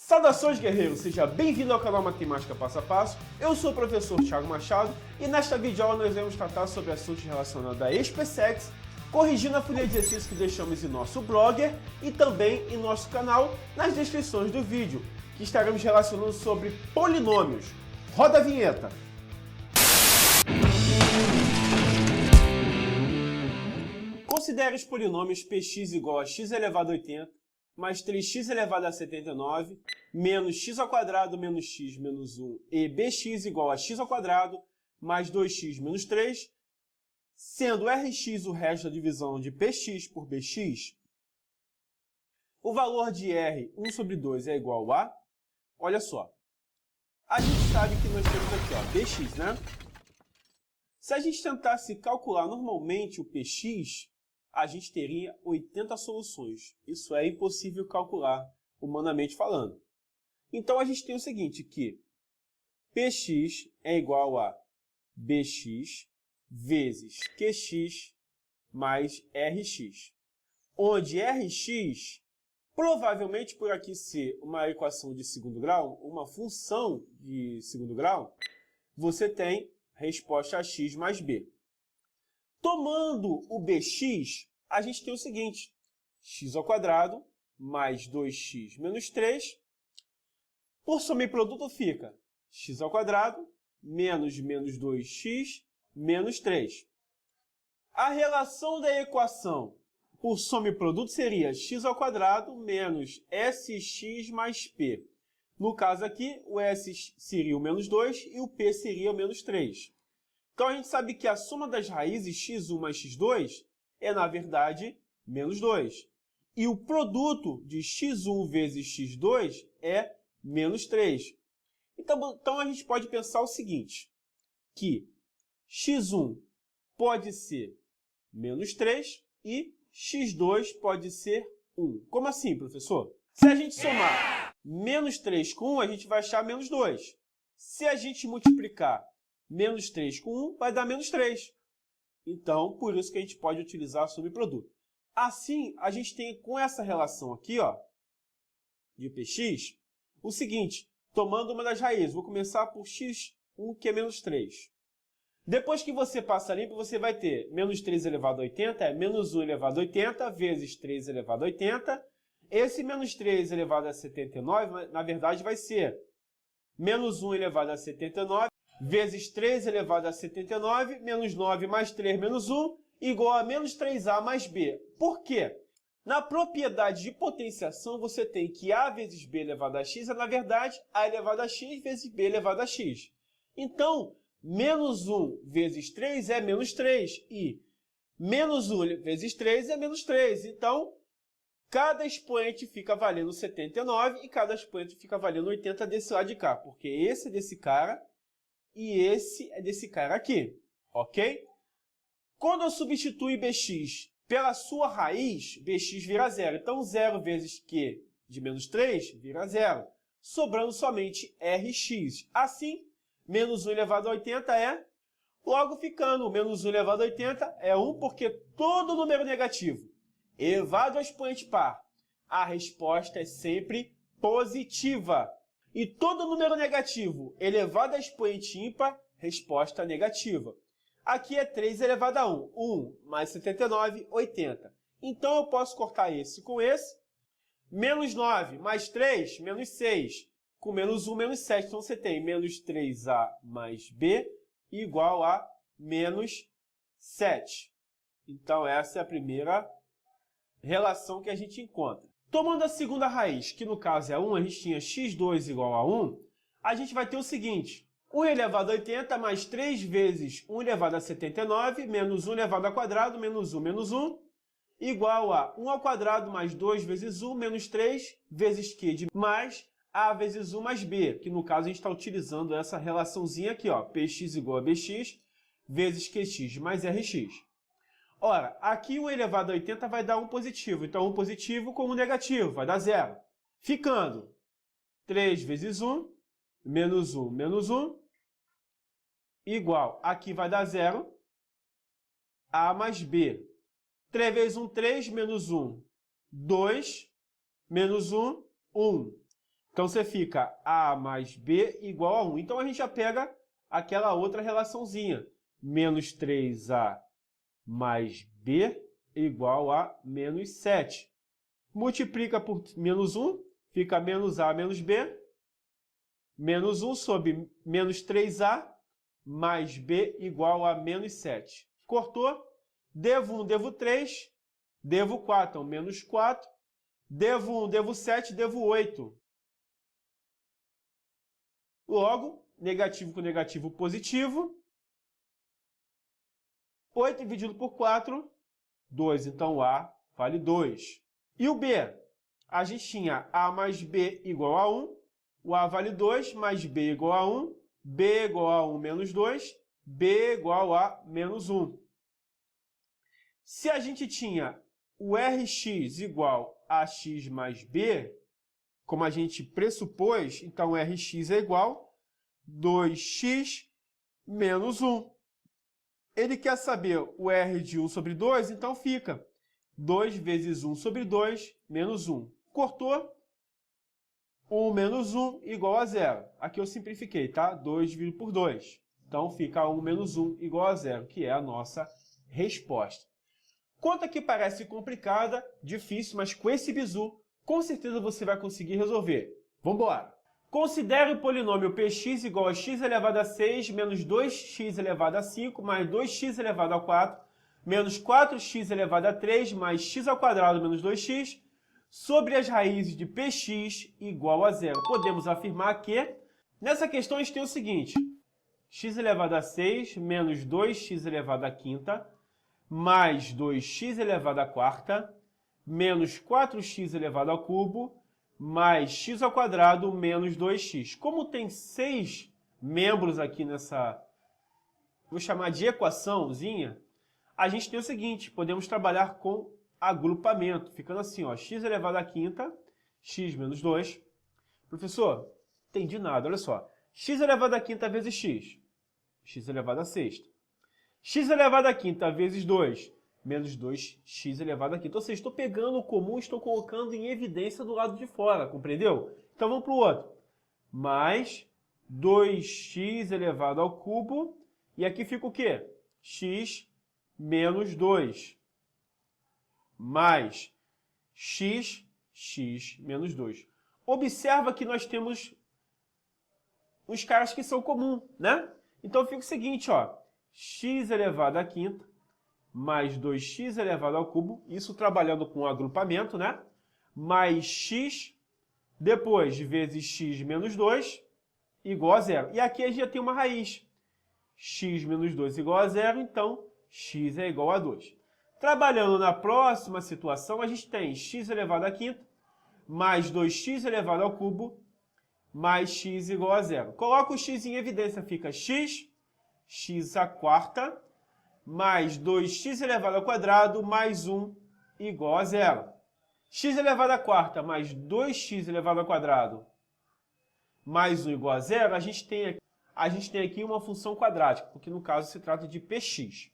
Saudações, guerreiros! Seja bem-vindo ao canal Matemática Passo a Passo. Eu sou o professor Thiago Machado e nesta videoaula nós vamos tratar sobre assuntos relacionados a SpaceX, corrigindo a folha de exercícios que deixamos em nosso blogger e também em nosso canal nas descrições do vídeo, que estaremos relacionando sobre polinômios. Roda a vinheta! Considere os polinômios px igual a x elevado a 80, mais 3x elevado a 79, menos x ao quadrado menos x menos 1 e bx igual a x ao quadrado mais 2x menos 3, sendo Rx o resto da divisão de px por bx. O valor de R, 1 sobre 2, é igual a... Olha só, a gente sabe que nós temos aqui, ó, bx, né? Se a gente tentasse calcular normalmente o px, a gente teria 80 soluções. Isso é impossível calcular, humanamente falando. Então, a gente tem o seguinte, que px é igual a bx vezes qx mais rx. Onde rx, provavelmente por aqui ser uma equação de segundo grau, uma função de segundo grau, você tem resposta a x mais b. Tomando o bx, a gente tem o seguinte, x ao quadrado mais 2x menos 3, por soma e produto fica x ao quadrado menos 2x menos 3. A relação da equação por soma e produto seria x ao quadrado menos sx mais p. No caso aqui, o s seria o menos 2 e o p seria o menos 3. Então, a gente sabe que a soma das raízes x1 mais x2 é, na verdade, menos 2. E o produto de x1 vezes x2 é menos 3. Então, a gente pode pensar o seguinte, que x1 pode ser menos 3 e x2 pode ser 1. Como assim, professor? Se a gente somar menos 3 com 1, a gente vai achar menos 2. Se a gente multiplicar menos 3 com 1 vai dar menos 3. Então, por isso que a gente pode utilizar subproduto. Assim, a gente tem com essa relação aqui, ó, de px, o seguinte, tomando uma das raízes, vou começar por x1, que é menos 3. Depois que você passa limpo, você vai ter menos 3 elevado a 80, é menos 1 elevado a 80, vezes 3 elevado a 80. Esse menos 3 elevado a 79, na verdade, vai ser menos 1 elevado a 79, vezes 3 elevado a 79, menos 9 mais 3 menos 1, igual a menos 3a mais b. Por quê? Na propriedade de potenciação, você tem que a vezes b elevado a x é, na verdade, a elevado a x vezes b elevado a x. Então, menos 1 vezes 3 é menos 3, e menos 1 vezes 3 é menos 3. Então, cada expoente fica valendo 79 e cada expoente fica valendo 80 desse lado de cá, porque esse é desse cara e esse é desse cara aqui, ok? Quando eu substituo bx pela sua raiz, bx vira zero. Então, 0 vezes q de menos 3 vira zero, sobrando somente rx. Assim, menos 1 elevado a 80 é, logo ficando, menos 1 elevado a 80 é 1, porque todo número negativo elevado ao expoente par, a resposta é sempre positiva. E todo número negativo elevado a expoente ímpar, resposta negativa. Aqui é 3 elevado a 1. 1 mais 79, 80. Então, eu posso cortar esse com esse. Menos 9 mais 3, menos 6. Com menos 1, menos 7. Então, você tem menos 3a mais b igual a menos 7. Então, essa é a primeira relação que a gente encontra. Tomando a segunda raiz, que no caso é 1, a gente tinha x2 igual a 1, a gente vai ter o seguinte, 1 elevado a 80 mais 3 vezes 1 elevado a 79, menos 1 elevado ao quadrado, menos 1 menos 1, igual a 1 ao quadrado mais 2 vezes 1, menos 3, vezes q de mais a vezes 1 mais b, que no caso a gente está utilizando essa relaçãozinha aqui, ó, px igual a bx, vezes qx mais rx. Ora, aqui 1 elevado a 80 vai dar 1 positivo. Então, 1 positivo com 1 negativo, vai dar 0. Ficando 3 vezes 1, menos 1, igual. Aqui vai dar 0, a mais b. 3 vezes 1, 3, menos 1, 2, menos 1, 1. Então, você fica A mais B igual a 1. Então, a gente já pega aquela outra relaçãozinha. Menos 3A mais B igual a menos 7. Multiplica por menos 1, fica menos A menos B. Menos 1 sobre menos 3A mais B igual a menos 7. Cortou? Devo 1, devo 3, devo 4, então menos 4. Devo 1, devo 7, devo 8. Logo, negativo com negativo, positivo. 8 dividido por 4, 2. Então, A vale 2. E o B? A gente tinha A mais B igual a 1. O A vale 2, mais B igual a 1. B igual a 1 menos 2. B igual a menos 1. Se a gente tinha o Rx igual a x mais B, como a gente pressupôs, então Rx é igual a 2x menos 1. Ele quer saber o R de 1 sobre 2, então fica 2 vezes 1 sobre 2 menos 1. Cortou? 1 menos 1 igual a 0. Aqui eu simplifiquei, tá? 2 dividido por 2. Então fica 1 menos 1 igual a 0, que é a nossa resposta. Conta que parece complicada, difícil, mas com esse bizu, com certeza você vai conseguir resolver. Vamos embora! Considere o polinômio px igual a x elevado a 6 menos 2x elevado a 5 mais 2x elevado a 4 menos 4x elevado a 3 mais x ao quadrado menos 2x sobre as raízes de px igual a 0. Podemos afirmar que, nessa questão, a gente tem o seguinte: x elevado a 6 menos 2x elevado a quinta mais 2x elevado a quarta menos 4x elevado ao cubo mais x ao quadrado menos 2x. Como tem 6 membros aqui nessa, vou chamar de equaçãozinha, a gente tem o seguinte: podemos trabalhar com agrupamento, ficando assim, ó, x elevado à quinta, x menos 2. Professor, entendi nada, olha só. X elevado à quinta vezes x, x elevado à sexta. X elevado à quinta vezes 2, menos 2x elevado à quinta. Ou seja, estou pegando o comum e estou colocando em evidência do lado de fora, compreendeu? Então vamos para o outro. Mais 2x elevado ao cubo, e aqui fica o quê? X menos 2, mais x menos 2. Observa que nós temos uns caras que são comuns, né? Então fica o seguinte, ó, x elevado à quinta mais 2x elevado ao cubo, isso trabalhando com o agrupamento, né? Mais x, depois vezes x menos 2, igual a 0. E aqui a gente já tem uma raiz. X menos 2 igual a 0, então x é igual a 2. Trabalhando na próxima situação, a gente tem x elevado à quinta mais 2x elevado ao cubo mais x igual a 0. Coloca o x em evidência, fica x à quarta mais 2x elevado ao quadrado mais 1 igual a 0. X elevado à quarta mais 2x elevado ao quadrado mais 1 igual a 0, a gente tem aqui uma função quadrática, porque no caso se trata de px.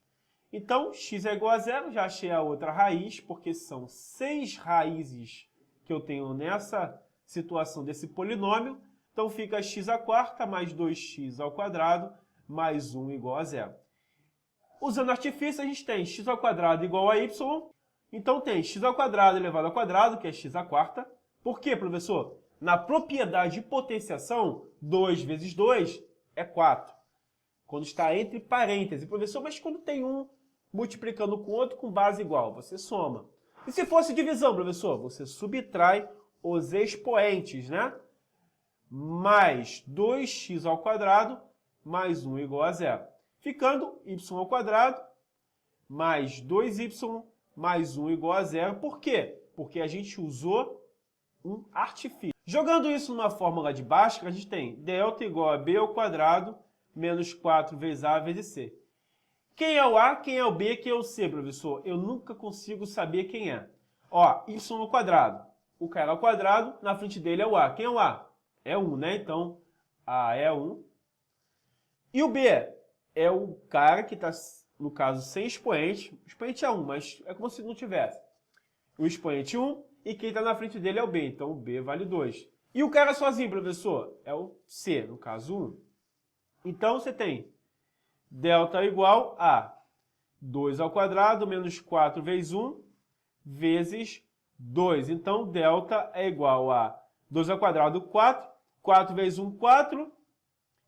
Então, x é igual a 0, já achei a outra raiz, porque são 6 raízes que eu tenho nessa situação desse polinômio. Então, fica x à quarta mais 2x ao quadrado mais 1 igual a 0. Usando artifício, a gente tem x ao quadrado igual a y. Então, tem x ao quadrado elevado ao quadrado, que é x à quarta. Por quê, professor? Na propriedade de potenciação, 2 vezes 2 é 4. Quando está entre parênteses. Professor, mas quando tem um multiplicando com outro com base igual, você soma. E se fosse divisão, professor? Você subtrai os expoentes, né? Mais 2x ao quadrado mais 1 igual a 0. Ficando y ao quadrado mais 2y mais 1 igual a 0. Por quê? Porque a gente usou um artifício. Jogando isso numa fórmula de Bhaskara, a gente tem delta igual a b ao quadrado menos 4 vezes a vezes c. Quem é o a, quem é o b, quem é o c, professor? Eu nunca consigo saber quem é. Ó, y ao quadrado. O cara ao quadrado, na frente dele é o a. Quem é o a? É 1, né? Então, a é 1. E o b é o cara que está, no caso, sem expoente. O expoente é 1, mas é como se não tivesse. O expoente 1 e quem está na frente dele é o b. Então, o b vale 2. E o cara sozinho, professor? É o C, no caso 1. Então, você tem delta igual a 2 ao quadrado menos 4 vezes 1 vezes 2. Então, delta é igual a 2 ao quadrado, 4. 4 vezes 1, 4.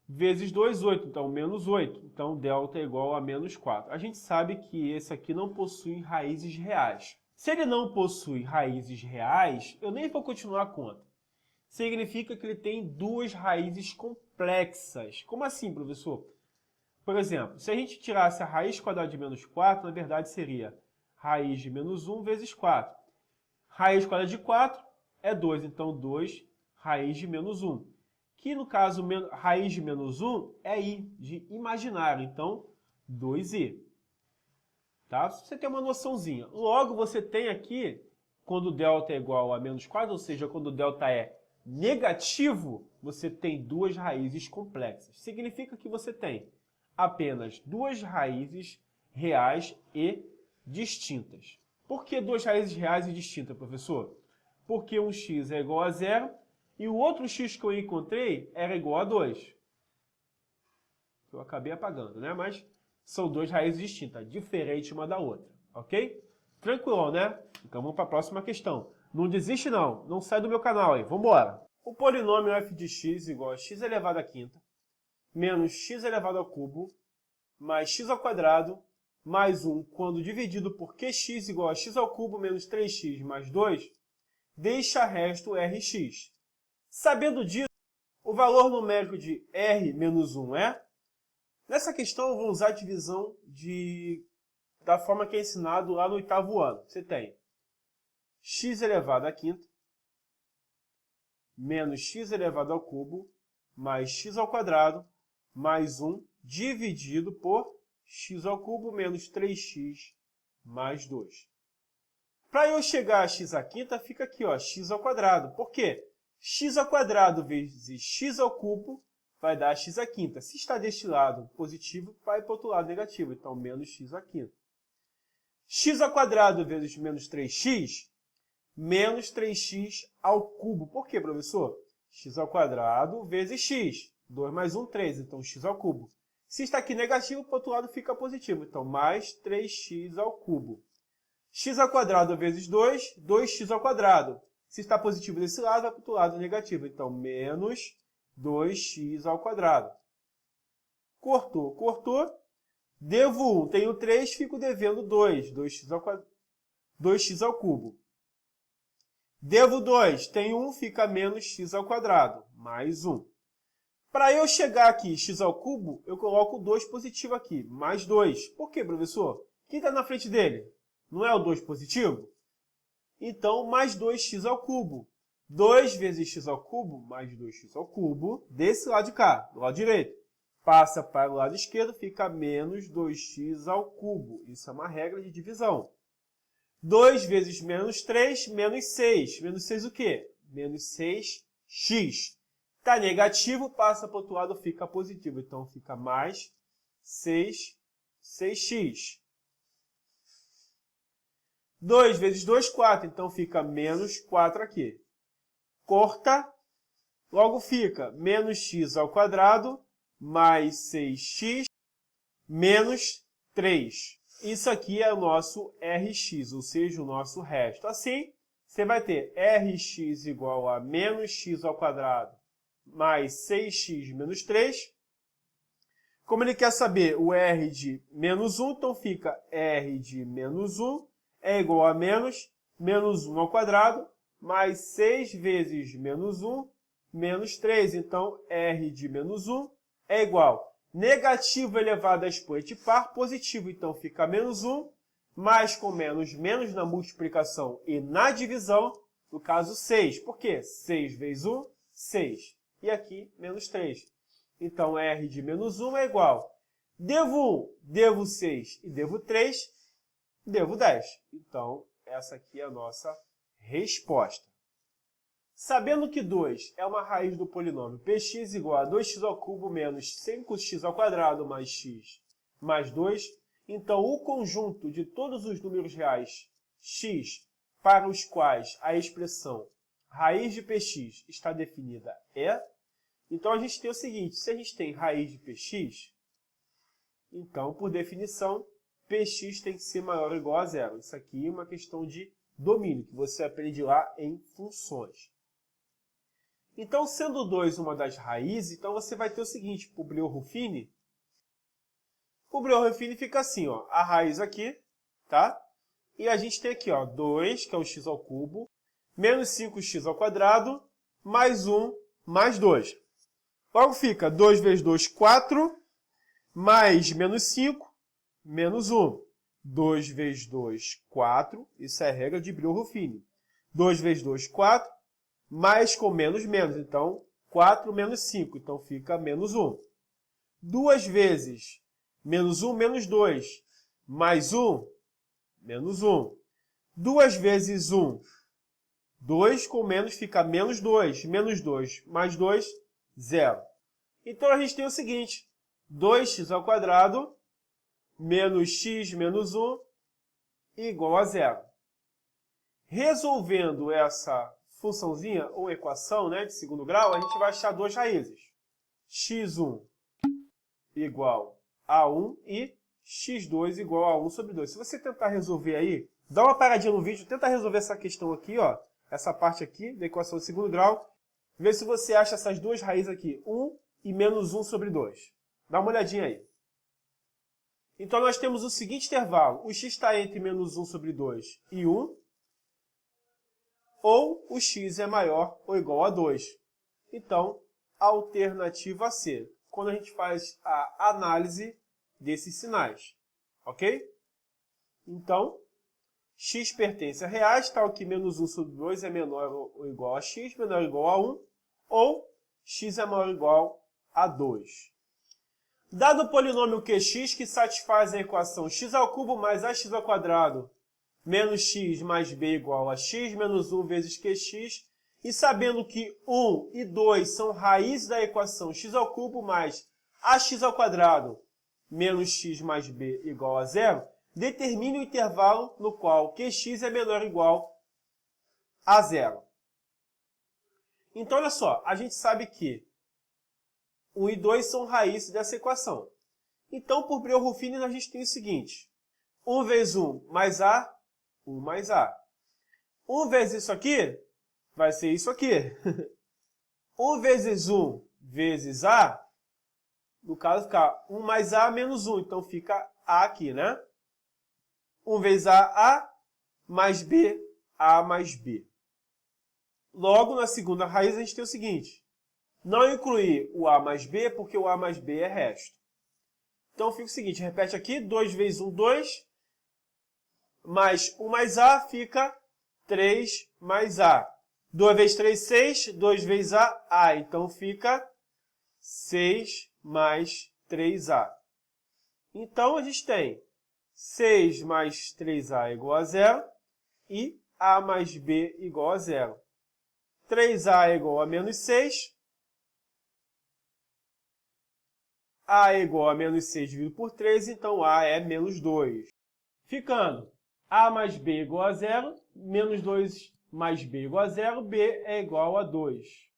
Vezes 2, 8. Então, menos 8. Então, delta é igual a menos 4. A gente sabe que esse aqui não possui raízes reais. Se ele não possui raízes reais, eu nem vou continuar a conta. Significa que ele tem duas raízes complexas. Como assim, professor? Por exemplo, se a gente tirasse a raiz quadrada de menos 4, na verdade seria raiz de menos 1 vezes 4. Raiz quadrada de 4 é 2, então 2 raiz de menos 1. Que no caso, raiz de menos 1 é i, de imaginário, então 2i. Tá? Você tem uma noçãozinha. Logo, você tem aqui, quando delta é igual a menos 4, ou seja, quando delta é negativo, você tem duas raízes complexas. Significa que você tem apenas duas raízes reais e distintas. Por que duas raízes reais e distintas, professor? Porque um x é igual a 0 e o outro x que eu encontrei era igual a 2. Eu acabei apagando, né? Mas são duas raízes distintas, diferentes uma da outra, ok? Tranquilo, né? Então vamos para a próxima questão. Não desiste não, não sai do meu canal aí, vamos embora. O polinômio f de x igual a x elevado à quinta menos x elevado ao cubo mais x ao quadrado mais 1 quando dividido por qx igual a x ao cubo menos 3x mais 2 deixa resto rx. Sabendo disso, o valor numérico de r menos 1 é... Nessa questão eu vou usar a divisão da forma que é ensinado lá no 8º ano. Você tem x elevado à quinta menos x elevado ao cubo mais x ao quadrado mais 1 dividido por x ao cubo menos 3x mais 2. Para eu chegar a x à quinta, fica aqui, ó, x ao quadrado. Por quê? X ao quadrado vezes x ao cubo vai dar x à quinta. Se está deste lado positivo, vai para o outro lado negativo. Então, menos x à quinta. X ao quadrado vezes menos 3x, menos 3x ao cubo. Por quê, professor? X ao quadrado vezes x. 2 mais 1, 3. Então, x ao cubo. Se está aqui negativo, para o outro lado fica positivo. Então, mais 3x ao cubo. X ao quadrado vezes 2, 2x ao quadrado. Se está positivo desse lado, vai para o outro lado negativo. Então, menos 2x ao quadrado. Cortou, cortou. Devo 1, tenho 3, fico devendo 2. 2x ao cubo. Devo 2, tenho 1, fica menos x ao quadrado, mais 1. Para eu chegar aqui, x ao cubo, eu coloco o 2 positivo aqui, mais 2. Por quê, professor? Quem está na frente dele? Não é o 2 positivo? Então, mais 2x ao cubo. 2 vezes x ao cubo, mais 2x ao cubo, desse lado de cá, do lado direito. Passa para o lado esquerdo, fica menos 2x ao cubo. Isso é uma regra de divisão. 2 vezes menos 3, menos 6. Menos 6 o quê? Menos 6x. Está negativo, passa para o outro lado, fica positivo. Então, fica mais 6x. 2 vezes 2, 4. Então, fica menos 4 aqui. Corta, logo fica menos x ao quadrado mais 6x menos 3. Isso aqui é o nosso Rx, ou seja, o nosso resto. Assim, você vai ter Rx igual a menos x ao quadrado mais 6x menos 3. Como ele quer saber o R de menos 1, então fica R de menos 1 é igual a menos 1 ao quadrado mais 6 vezes menos 1, menos 3. Então, R de menos 1 é igual negativo elevado a expoente par, positivo. Então, fica menos 1, mais com menos, menos na multiplicação e na divisão, no caso 6. Por quê? 6 vezes 1, 6. E aqui, menos 3. Então, R de menos 1 é igual. Devo 1, devo 6 e devo 3, devo 10. Então, essa aqui é a nossa resposta. Sabendo que 2 é uma raiz do polinômio px igual a 2x ao cubo menos 5x ao quadrado mais x mais 2, então o conjunto de todos os números reais x para os quais a expressão raiz de px está definida é. Então, a gente tem o seguinte, se a gente tem raiz de px, então, por definição, px tem que ser maior ou igual a zero. Isso aqui é uma questão de domínio, que você aprende lá em funções. Então, sendo 2 uma das raízes, então você vai ter o seguinte, para o Breuer-Ruffini, fica assim, ó, a raiz aqui, tá? E a gente tem aqui, ó, 2, que é o x ao cubo, menos 5x ao quadrado, mais 1, mais 2. Logo fica 2 vezes 2, 4, mais menos 5, menos 1. 2 vezes 2, 4. Isso é a regra de Breuer-Ruffini. 2 vezes 2, 4. Mais com menos, menos. Então, 4 menos 5. Então, fica menos 1. 2 vezes menos 1, menos 2. Mais 1, menos 1. 2 vezes 1, 2 com menos fica menos 2. Menos 2 mais 2, 0. Então, a gente tem o seguinte. 2x ao quadrado menos x menos 1 igual a 0. Resolvendo essa funçãozinha ou equação, né, de segundo grau, a gente vai achar duas raízes. x1 igual a 1 e x2 igual a 1 sobre 2. Se você tentar resolver aí, dá uma paradinha no vídeo, tenta resolver essa questão aqui, ó, essa parte aqui da equação de segundo grau, vê se você acha essas duas raízes aqui, 1 e menos 1 sobre 2. Dá uma olhadinha aí. Então, nós temos o seguinte intervalo. O x está entre menos 1 sobre 2 e 1. Ou o x é maior ou igual a 2. Então, alternativa C. Quando a gente faz a análise desses sinais. Ok? Então, x pertence a reais, tal que menos 1 sobre 2 é menor ou igual a x, menor ou igual a 1. Ou x é maior ou igual a 2. Dado o polinômio qx que satisfaz a equação x ao cubo mais ax ao quadrado menos x mais b igual a x menos 1 vezes qx, e sabendo que 1 e 2 são raízes da equação x ao cubo mais ax ao quadrado menos x mais b igual a 0, determine o intervalo no qual qx é menor ou igual a 0. Então, olha só, a gente sabe que 1 e 2 são raízes dessa equação. Então, por Breuer-Ruffini, a gente tem o seguinte. 1 vezes 1 mais A, 1 mais A. 1 vezes isso aqui, vai ser isso aqui. 1 vezes 1 vezes A, no caso, fica 1 mais A menos 1. Então, fica A aqui, né? 1 vezes A mais B, A mais B. Logo, na segunda raiz, a gente tem o seguinte. Não incluir o A mais B, porque o A mais B é resto. Então, fica o seguinte, repete aqui, 2 vezes 1, 2, mais 1 mais A fica 3 mais A. 2 vezes 3, 6, 2 vezes A. Então, fica 6 mais 3A. Então, a gente tem 6 mais 3A igual a 0 e A mais B igual a 0. 3A é igual a menos 6. A é igual a menos 6 dividido por 3, então A é menos 2. Ficando A mais B igual a 0, menos 2 mais B igual a 0, B é igual a 2.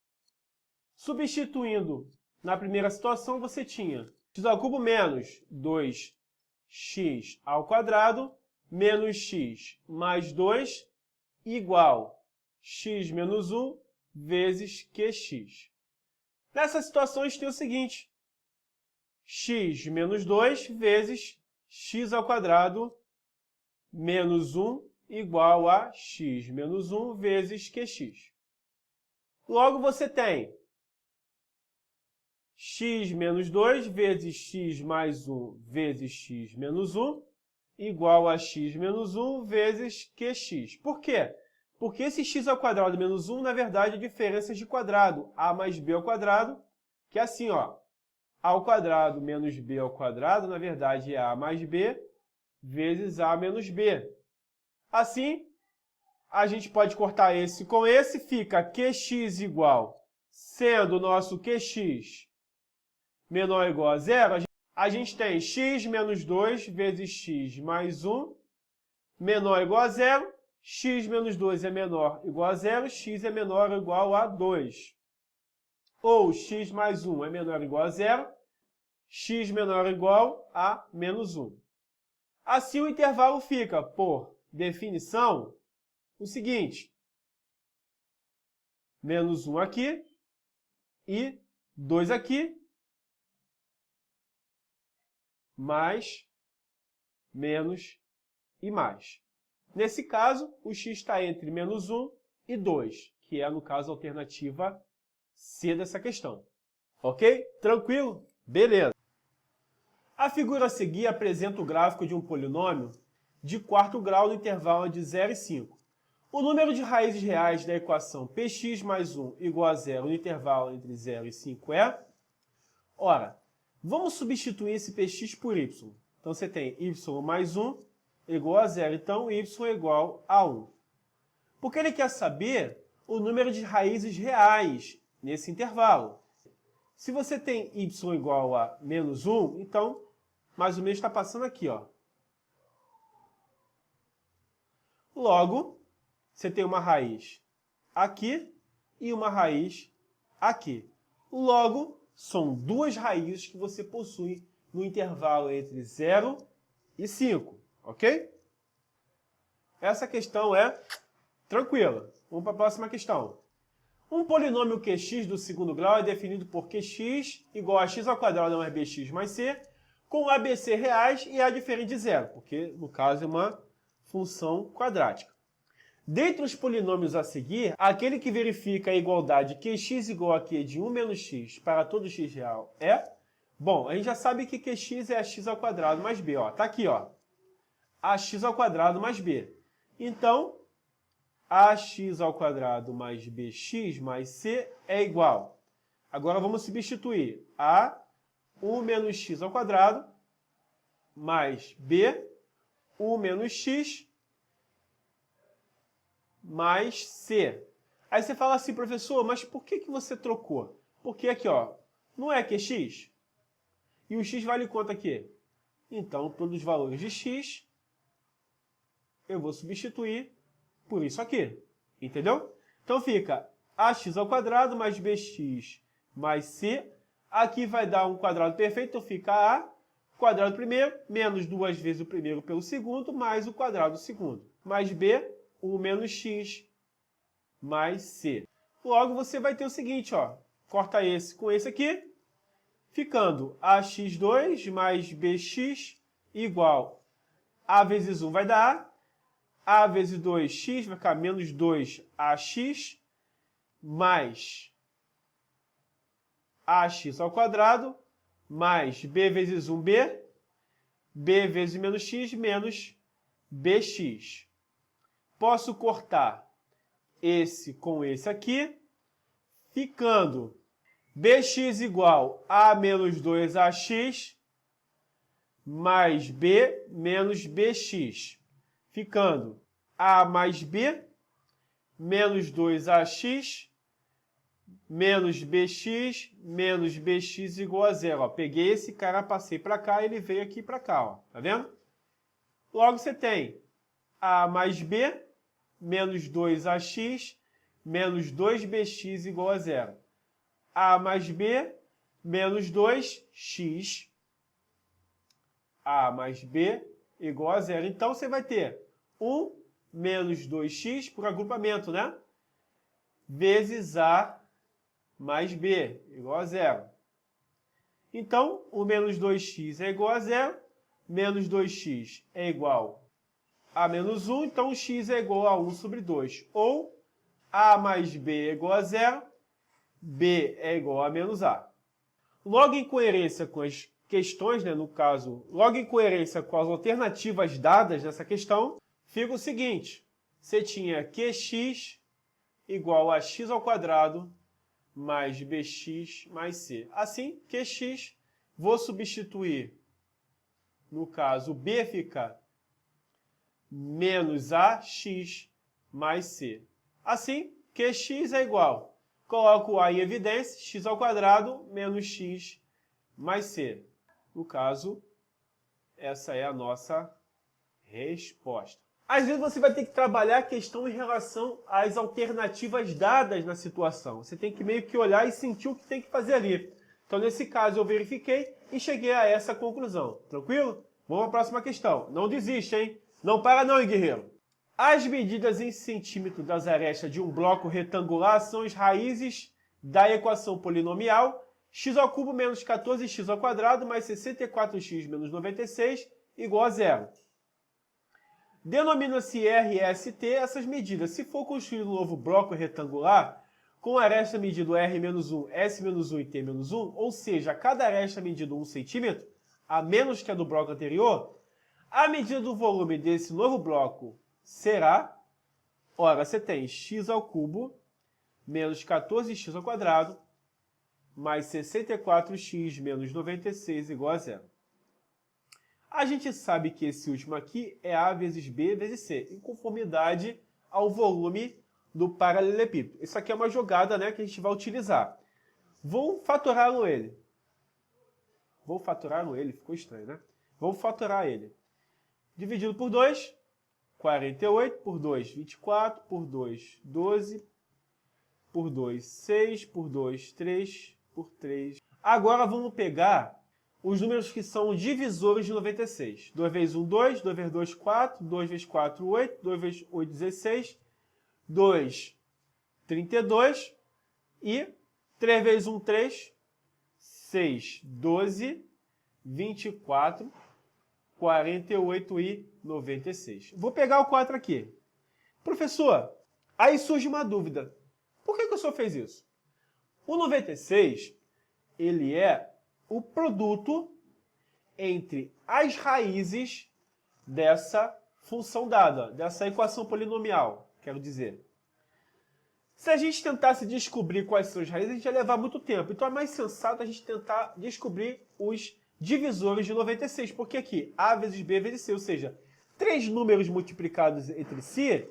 Substituindo na primeira situação, você tinha x ao cubo menos 2x ao quadrado menos x mais 2 igual x menos 1 vezes qx. Nessa situação, a gente tem o seguinte. X menos 2 vezes x ao quadrado menos 1 igual a x menos 1 vezes qx. Logo, você tem x menos 2 vezes x mais 1 vezes x menos 1 igual a x menos 1 vezes qx. Por quê? Porque esse x ao quadrado menos 1, na verdade, é diferença de quadrado. A mais b ao quadrado, que é assim, ó. A ao quadrado menos b ao quadrado, na verdade, é a mais b vezes a menos b. Assim, a gente pode cortar esse com esse, fica qx igual, sendo o nosso qx menor ou igual a 0, a gente tem x menos 2 vezes x mais 1 menor ou igual a 0, x menos 2 é menor ou igual a 0, x é menor ou igual a 2. Ou x mais 1 é menor ou igual a 0, x menor ou igual a menos 1. Assim o intervalo fica, por definição, o seguinte: menos 1 aqui e 2 aqui, mais, menos e mais. Nesse caso, o x está entre menos 1 e 2, que é, no caso, a alternativa C dessa questão. Ok? Tranquilo? Beleza. A figura a seguir apresenta o gráfico de um polinômio de quarto grau no intervalo de 0 e 5. O número de raízes reais da equação px mais 1 igual a 0 no intervalo entre 0 e 5 é... Ora, vamos substituir esse px por y. Então, você tem y mais 1 igual a 0. Então, y é igual a 1. Porque ele quer saber o número de raízes reais nesse intervalo. Se você tem y igual a menos 1, então, mais ou menos está passando aqui, ó. Logo, você tem uma raiz aqui e uma raiz aqui. Logo, são duas raízes que você possui no intervalo entre 0 e 5, ok? Essa questão é tranquila. Vamos para a próxima questão. Um polinômio qx do segundo grau é definido por qx igual a x ao quadrado mais bx mais c, com ABC reais e a diferente de zero, porque, no caso, é uma função quadrática. Dentre os polinômios a seguir, aquele que verifica a igualdade qx igual a q de 1 menos x para todo x real é... Bom, a gente já sabe que qx é ax ao quadrado mais b. Está aqui, ó, ax ao quadrado mais b. Então, ax ao quadrado mais bx mais c é igual. Agora vamos substituir a 1 menos x ao quadrado mais b, 1 menos x mais c. Aí você fala assim, professor, mas por que você trocou? Porque aqui, ó, não é qx? E o x vale quanto aqui? Então, pelos valores de x, eu vou substituir por isso aqui. Entendeu? Então fica ax ao quadrado mais bx mais c. Aqui vai dar um quadrado perfeito, então fica a quadrado primeiro, menos duas vezes o primeiro pelo segundo, mais o quadrado do segundo. Mais b, 1 menos x, mais c. Logo, você vai ter o seguinte, ó. Corta esse com esse aqui, ficando ax2 mais bx igual a vezes 1 vai dar a vezes 2x, vai ficar menos 2ax, mais ax ao quadrado, mais b vezes 1b, b vezes menos x, menos bx. Posso cortar esse com esse aqui, ficando bx igual a menos 2ax, mais b menos bx. Ficando a mais b, menos 2ax, menos bx igual a 0. Ó, peguei esse cara, passei para cá, ele veio aqui para cá. Ó, tá vendo? Logo, você tem a mais b, menos 2ax, menos 2bx igual a 0. A mais b, menos 2x. A mais b igual a 0. Então, você vai ter 1 menos 2x por agrupamento, né? Vezes a mais b igual a 0. Então, o menos 2x é igual a 0, menos 2x é igual a menos 1, então x é igual a 1 sobre 2. Ou a mais b é igual a 0, b é igual a menos a. Logo em coerência com as questões, né, no caso, logo em coerência com as alternativas dadas nessa questão, fica o seguinte: você tinha qx igual a x ao quadrado mais bx mais c. Assim, qx, vou substituir, no caso, b fica menos ax mais c. Assim, qx é igual, coloco o a em evidência, x ao quadrado menos x mais c. No caso, essa é a nossa resposta. Às vezes você vai ter que trabalhar a questão em relação às alternativas dadas na situação. Você tem que meio que olhar e sentir o que tem que fazer ali. Então, nesse caso, eu verifiquei e cheguei a essa conclusão. Tranquilo? Vamos à próxima questão. Não desiste, hein? Não para não, hein, guerreiro? As medidas em centímetro das arestas de um bloco retangular são as raízes da equação polinomial x ao cubo menos 14x ao quadrado mais 64x menos 96 igual a zero. Denomina-se R e ST essas medidas. Se for construído um novo bloco retangular, com aresta medido R-1, S-1 e T-1, ou seja, cada aresta medido 1 cm, a menos que a do bloco anterior, a medida do volume desse novo bloco será, ora, você tem x ao cubo menos 14x ao quadrado mais 64x menos 96 igual a zero. A gente sabe que esse último aqui é A vezes B vezes C, em conformidade ao volume do paralelepípedo. Isso aqui é uma jogada, né, que a gente vai utilizar. Vou fatorá-lo ele. Vou fatorá-lo ele, ficou estranho, né? Vamos fatorar ele. Dividido por 2, 48, por 2, 24, por 2, 12, por 2, 6, por 2, 3, por 3. Agora vamos pegar os números que são divisores de 96. 2 vezes 1, 2. 2 vezes 2, 4. 2 vezes 4, 8. 2 vezes 8, 16. 2, 32. E 3 vezes 1, 3. 6, 12. 24. 48 e 96. Vou pegar o 4 aqui. Professor, aí surge uma dúvida. Por que o senhor fez isso? O 96, ele é o produto entre as raízes dessa função dada, dessa equação polinomial, quero dizer. Se a gente tentasse descobrir quais são as raízes, a gente ia levar muito tempo. Então é mais sensato a gente tentar descobrir os divisores de 96, porque aqui A vezes B vezes C, ou seja, 3 números multiplicados entre si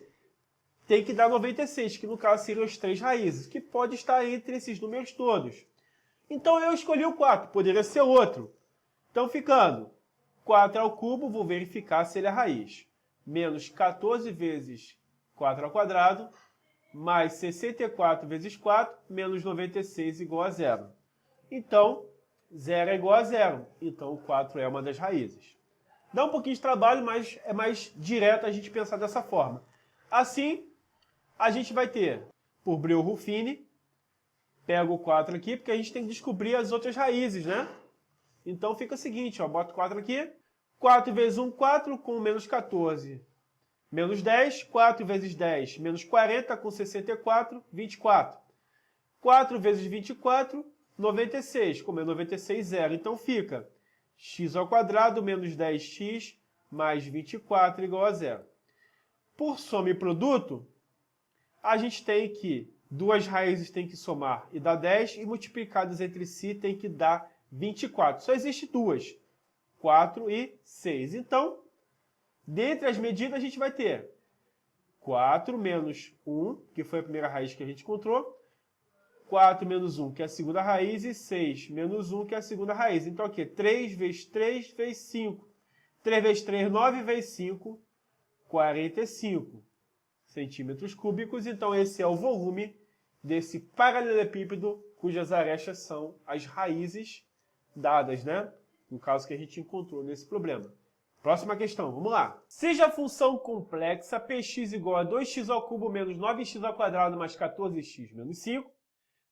tem que dar 96, que no caso seriam as 3 raízes, que pode estar entre esses números todos. Então eu escolhi o 4, poderia ser outro. Então ficando 4 ao cubo, vou verificar se ele é raiz. Menos 14 vezes 4 ao quadrado, mais 64 vezes 4, menos 96 igual a zero. Então, 0 é igual a zero. Então o 4 é uma das raízes. Dá um pouquinho de trabalho, mas é mais direto a gente pensar dessa forma. Assim, a gente vai ter, por Breuer-Ruffini, pego o 4 aqui, porque a gente tem que descobrir as outras raízes, né? Então fica o seguinte, ó, boto 4 aqui. 4 vezes 1, 4, com menos 14, menos 10. 4 vezes 10, menos 40, com 64, 24. 4 vezes 24, 96, com menos 96, 0. Então fica x ao quadrado menos 10x mais 24 igual a 0. Por soma e produto, a gente tem que duas raízes tem que somar e dar 10, e multiplicadas entre si tem que dar 24. Só existe duas, 4 e 6. Então, dentre as medidas, a gente vai ter 4 menos 1, que foi a primeira raiz que a gente encontrou, 4 menos 1, que é a segunda raiz, e 6 menos 1, que é a segunda raiz. Então, aqui, 3 vezes 3 vezes 5. 3 vezes 3, 9 vezes 5, 45 centímetros cúbicos. Então, esse é o volume desse paralelepípedo cujas arestas são as raízes dadas, né? No caso que a gente encontrou nesse problema. Próxima questão, vamos lá. Seja a função complexa px igual a 2x ao cubo menos 9x ao quadrado mais 14x menos 5,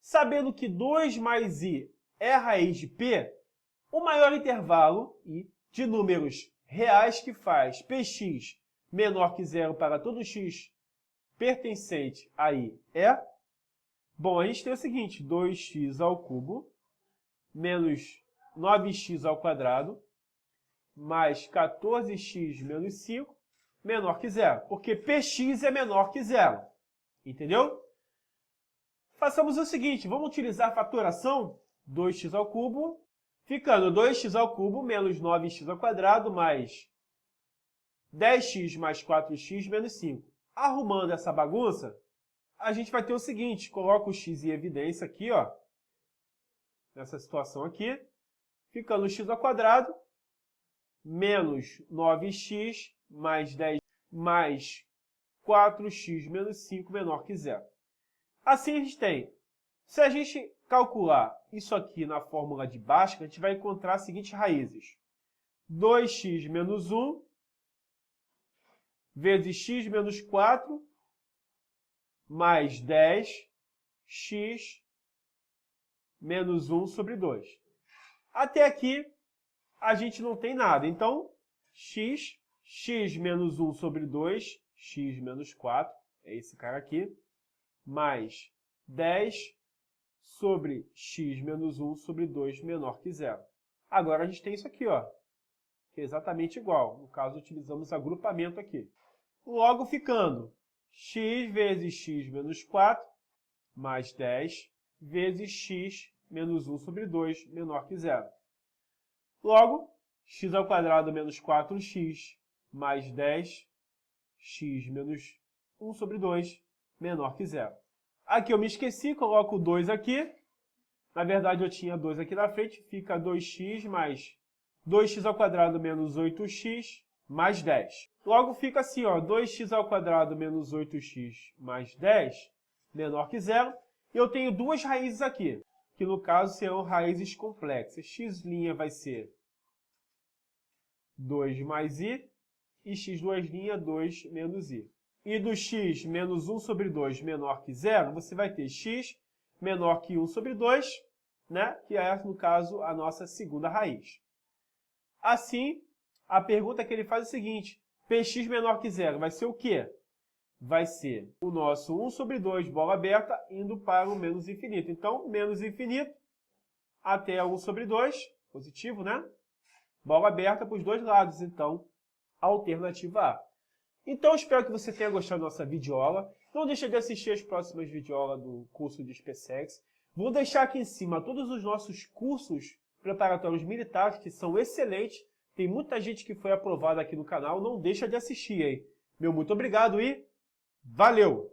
sabendo que 2 mais i é a raiz de p, o maior intervalo i de números reais que faz px menor que zero para todo x pertencente a i é... Bom, a gente tem o seguinte, 2x ao cubo menos 9x ao quadrado mais 14x menos 5 menor que zero, porque px é menor que zero. Entendeu? Façamos o seguinte, vamos utilizar a fatoração, 2x ao cubo, ficando 2x ao cubo menos 9x ao quadrado mais 10x mais 4x menos 5. Arrumando essa bagunça, a gente vai ter o seguinte, coloca o x em evidência aqui, ó, nessa situação aqui, ficando x ao quadrado menos 9x mais 10 mais 4x menos 5 menor que zero. Assim a gente tem, se a gente calcular isso aqui na fórmula de Bhaskara, a gente vai encontrar as seguintes raízes. 2x menos 1 vezes x menos 4 mais 10x menos 1 sobre 2. Até aqui a gente não tem nada, então x menos 1 sobre 2, x menos 4, é esse cara aqui, mais 10 sobre x menos 1 sobre 2 menor que zero. Agora a gente tem isso aqui, ó, que é exatamente igual. No caso, utilizamos agrupamento aqui. Logo ficando x vezes x menos 4 mais 10 vezes x menos 1 sobre 2 menor que zero. Logo, x ao quadrado menos 4x mais 10x menos 1 sobre 2 menor que zero. Aqui eu me esqueci, coloco 2 aqui. Na verdade, eu tinha 2 aqui na frente. Fica 2x mais 2x ao quadrado menos 8x mais 10. Logo fica assim, ó, 2x ao quadrado menos 8x mais 10 menor que zero. E eu tenho duas raízes aqui, que no caso serão raízes complexas. X' vai ser 2 mais i e x2' 2 menos i. E do x menos 1 sobre 2 menor que zero, você vai ter x menor que 1 sobre 2, né? Que é, no caso, a nossa segunda raiz. Assim, a pergunta que ele faz é o seguinte: px menor que zero vai ser o quê? Vai ser o nosso 1 sobre 2, bola aberta, indo para o menos infinito. Então, menos infinito até 1 sobre 2, positivo, né? Bola aberta para os dois lados, então, alternativa A. Então, espero que você tenha gostado da nossa videoaula. Não deixe de assistir as próximas videoaulas do curso de SpaceX. Vou deixar aqui em cima todos os nossos cursos preparatórios militares, que são excelentes. Tem muita gente que foi aprovada aqui no canal. Não deixa de assistir, hein? Meu muito obrigado e valeu!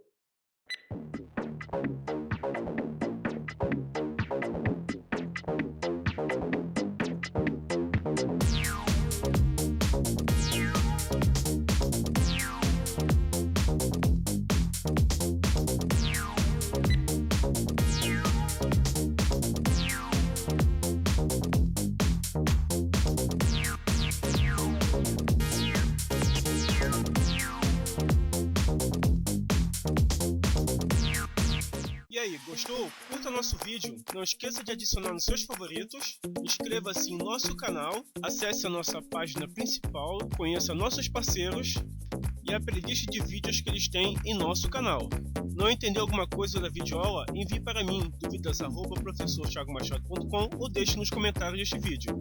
E aí, gostou? Curta nosso vídeo, não esqueça de adicionar nos seus favoritos, inscreva-se em nosso canal, acesse a nossa página principal, conheça nossos parceiros e a playlist de vídeos que eles têm em nosso canal. Não entendeu alguma coisa da videoaula? Envie para mim, dúvidas@professorthiagomachado.com ou deixe nos comentários deste vídeo.